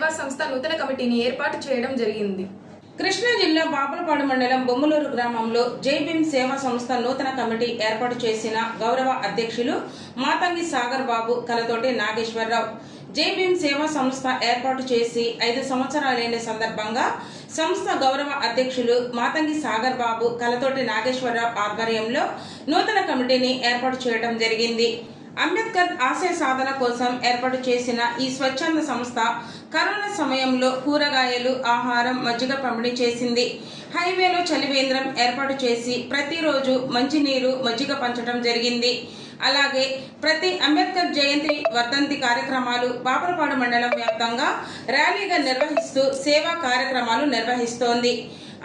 సేవా సంస్థ నూతన కమిటీని ఏర్పాటు చేయడం జరిగింది. కృష్ణా జిల్లా బాపులపాడు మండలం బొమ్మలూరు గ్రామంలో జై భీమ్ సేవా సంస్థ నూతన కమిటీ ఏర్పాటు చేసిన గౌరవ అధ్యక్షులు మాతంగి సాగర్ బాబు కలతోటి నాగేశ్వరరావు. జై భీమ్ సేవా సంస్థ ఏర్పాటు చేసి 5 సంవత్సరాలైన సందర్భంగా సంస్థ గౌరవ అధ్యక్షులు మాతంగి సాగర్ బాబు కలతోటి నాగేశ్వరరావు ఆధ్వర్యంలో నూతన కమిటీని ఏర్పాటు చేయడం జరిగింది. అంబేద్కర్ ఆశయ సాధన కోసం ఏర్పాటు చేసిన ఈ స్వచ్ఛంద సంస్థ కరోనా సమయంలో కూరగాయలు, ఆహారం, మజ్జిగ పంపిణీ చేసింది. హైవేలో చలివేంద్రం ఏర్పాటు చేసి ప్రతిరోజు మంచినీరు, మజ్జిగ పంచడం జరిగింది. అలాగే ప్రతి అంబేద్కర్ జయంతి వర్ధంతి కార్యక్రమాలు బాపులపాడు మండలం వ్యాప్తంగా ర్యాలీగా నిర్వహిస్తూ సేవా కార్యక్రమాలు నిర్వహిస్తోంది.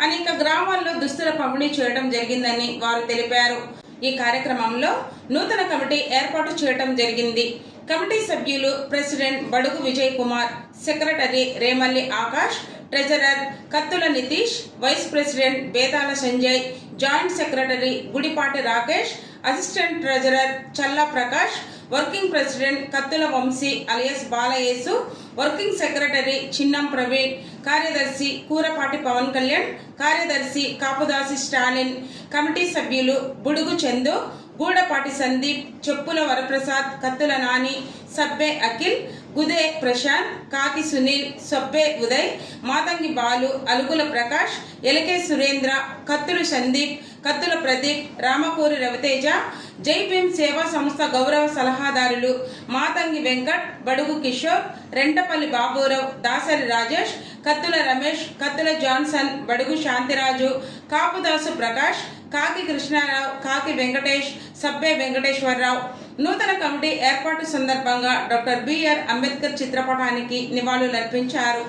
అనేక గ్రామాల్లో దుస్తుల పంపిణీ చేయడం జరిగిందని వారు తెలిపారు. ఈ కార్యక్రమంలో నూతన కమిటీ ఏర్పాటు చేయడం జరిగింది. కమిటీ సభ్యులు president Badugu Vijay Kumar, secretary Remalli Akash, treasurer Kathula Nitish, vice president Betala Sanjay, joint secretary Gudipati Rakesh, assistant treasurer Challa Prakash, working president Kathula Vamsi alias Balayesu, working secretary Chinnam Praveen, కార్యదర్శి కూరపాటి పవన్ కళ్యాణ్, కార్యదర్శి కాపుదాసి స్టాలిన్, కమిటీ సభ్యులు బుడుగు చందు, గూడపాటి సందీప్, చెప్పుల వరప్రసాద్, కత్తుల నాని, సబ్బే అఖిల్, గుదే ప్రశాంత్, కాకి సునీల్, సబ్బే ఉదయ్, మాతంగి బాలు, అలుగుల ప్రకాష్, ఎలకే సురేంద్ర, కత్తులు సందీప్, కత్తుల ప్రదీప్, రామకూరి రవితేజ, జై భీమ్ సేవా సంస్థ గౌరవ సలహాదారులు మాతంగి వెంకట్, బడుగు కిషోర్, రెంటపల్లి బాబురావు, దాసరి రాజేష్, కత్తుల రమేష్, కత్తుల జాన్సన్, బడుగు శాంతిరాజు, కాపుదాసు ప్రకాష్, కాకి కృష్ణారావు, కాకి వెంకటేష్, సబ్బే వెంకటేశ్వరరావు. నూతన కమిటీ ఏర్పాటు సందర్భంగా డాక్టర్ బిఆర్ అంబేద్కర్ చిత్రపటానికి నివాళులర్పించారు.